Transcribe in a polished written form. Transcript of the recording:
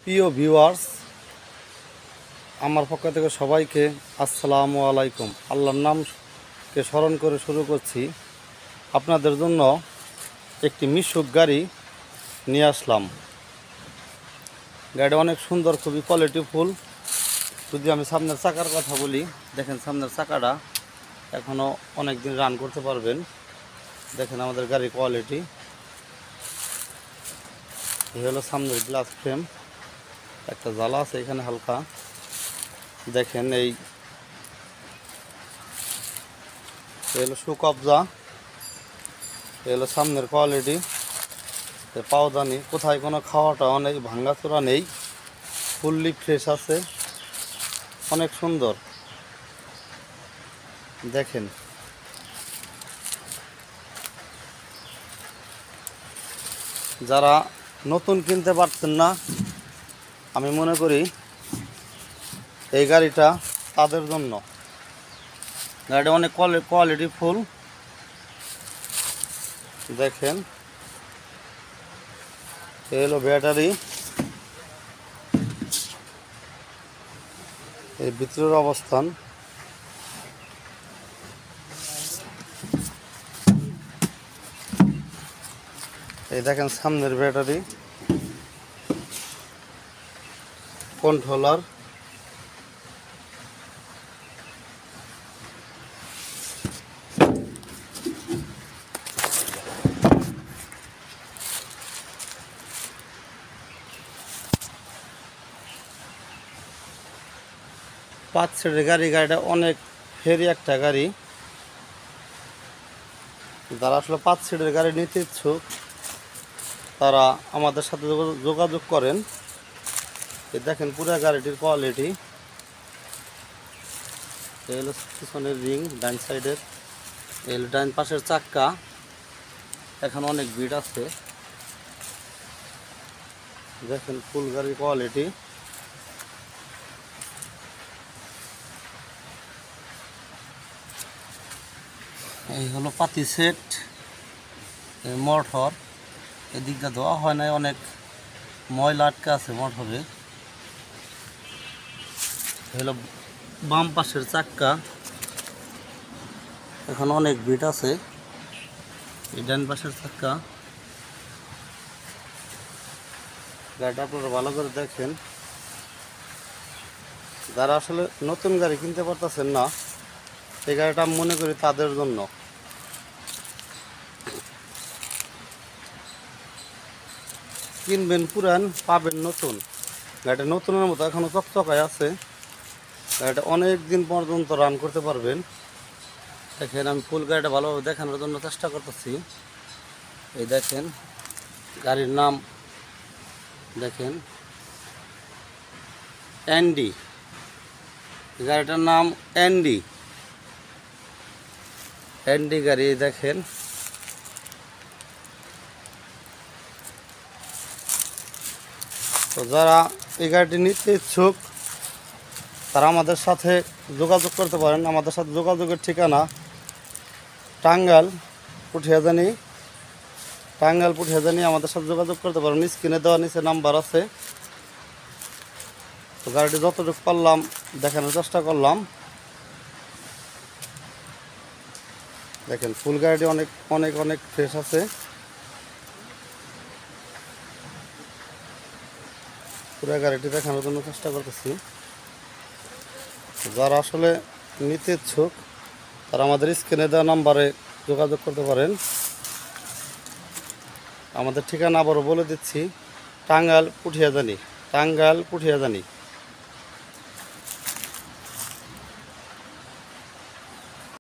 প্রিয় ভিউয়ার্স, আমার পক্ষ থেকে সবাইকে আসসালামু আলাইকুম। আল্লাহর নামকে স্মরণ করে শুরু করছি। আপনাদের জন্য একটি মিশুক গাড়ি নিয়ে আসলাম। গাড়িটা অনেক সুন্দর, খুবই কোয়ালিটিফুল। যদি আমি সামনের চাকার কথা বলি, দেখেন সামনের চাকাটা এখনও অনেক দিন রান করতে পারবেন। দেখেন আমাদের গাড়ির কোয়ালিটি। এই হলো সামনের গ্লাস ফ্রেম, একটা জ্বালা আছে এখানে হালকা। দেখেন এই হলো সুকবজা, এই হলো সামনের কোয়ালিটি। পাওদানি কোথায় কোনো খাওয়াটা অনেক ভাঙ্গাচোরা নেই, ফুললি ফ্রেশ আছে, অনেক সুন্দর। দেখেন যারা নতুন কিনতে পারছেন না, আমি মনে করি এই গাড়িটা তাদের জন্য। গাড়িটা অনেক কোয়ালিটি ফুল। দেখেন এই হলো ব্যাটারি, এই ভিতরের অবস্থান। এই দেখেন সামনের ব্যাটারি, কন্ট্রোলার, পাঁচ সিটের গাড়ি। গাড়িটা অনেক হেভি একটা গাড়ি। যারা আসলে 5 সিটের গাড়ি নিতে ইচ্ছুক তারা আমাদের সাথে যোগাযোগ করেন। এই দেখেন পুরো গাড়িটির কোয়ালিটি। এই হলো পিছনের রিং, ডান সাইডের এই ডান পাশের চাক্কা, এখন অনেক ভিড় আছে। দেখেন ফুল গাড়ির কোয়ালিটি। এই হলো পাতি সেট, মোটর এদিকটা দেওয়া হয় নাই, অনেক ময়লা আটকে আছে মোটরে। হলো বাম পাশের চাক্কা, এখন অনেক ভিড় আছে। এই ডান পাশের চাক্কা। গাড়িটা আপনারা ভালো করে দেখেন। যারা আসলে নতুন গাড়ি কিনতে পারতেছেন না, এই গাড়িটা আমি মনে করি তাদের জন্য। কিনবেন পুরান, পাবেন নতুন। গাড়িটা নতুনের মতো এখনও চকচকায় আছে। গাড়িটা অনেক দিন পর্যন্ত রান করতে পারবেন। দেখেন আমি ফুল গাড়িটা ভালোভাবে দেখানোর জন্য চেষ্টা করতেছি। এই দেখেন গাড়ির নাম, দেখেন এনডি, গাড়িটার নাম এনডি গাড়ি। দেখেন তো যারা এই গাড়িটি নিতে ইচ্ছুক তারা আমাদের সাথে যোগাযোগ করতে পারেন। আমাদের সাথে যোগাযোগের ঠিকানা টাঙ্গাইল পুঠিয়াজানি, আমাদের সাথে যোগাযোগ করতে পারেন। স্ক্রিনে দেওয়া নিচে নাম্বার আছে। তো গাড়িটি যতটুকু পারলাম দেখানোর চেষ্টা করলাম। দেখেন ফুল গাড়িটি অনেক অনেক অনেক ফ্রেশ আছে। পুরো গাড়িটি দেখানোর জন্য চেষ্টা করতেছি। যারা আসলে নিতে ইচ্ছুক তারা আমাদের স্ক্রিনে দেওয়া নাম্বারে যোগাযোগ করতে পারেন। আমাদের ঠিকানা আবারও বলে দিচ্ছি, টাঙ্গাইল পুঠিয়াজানি।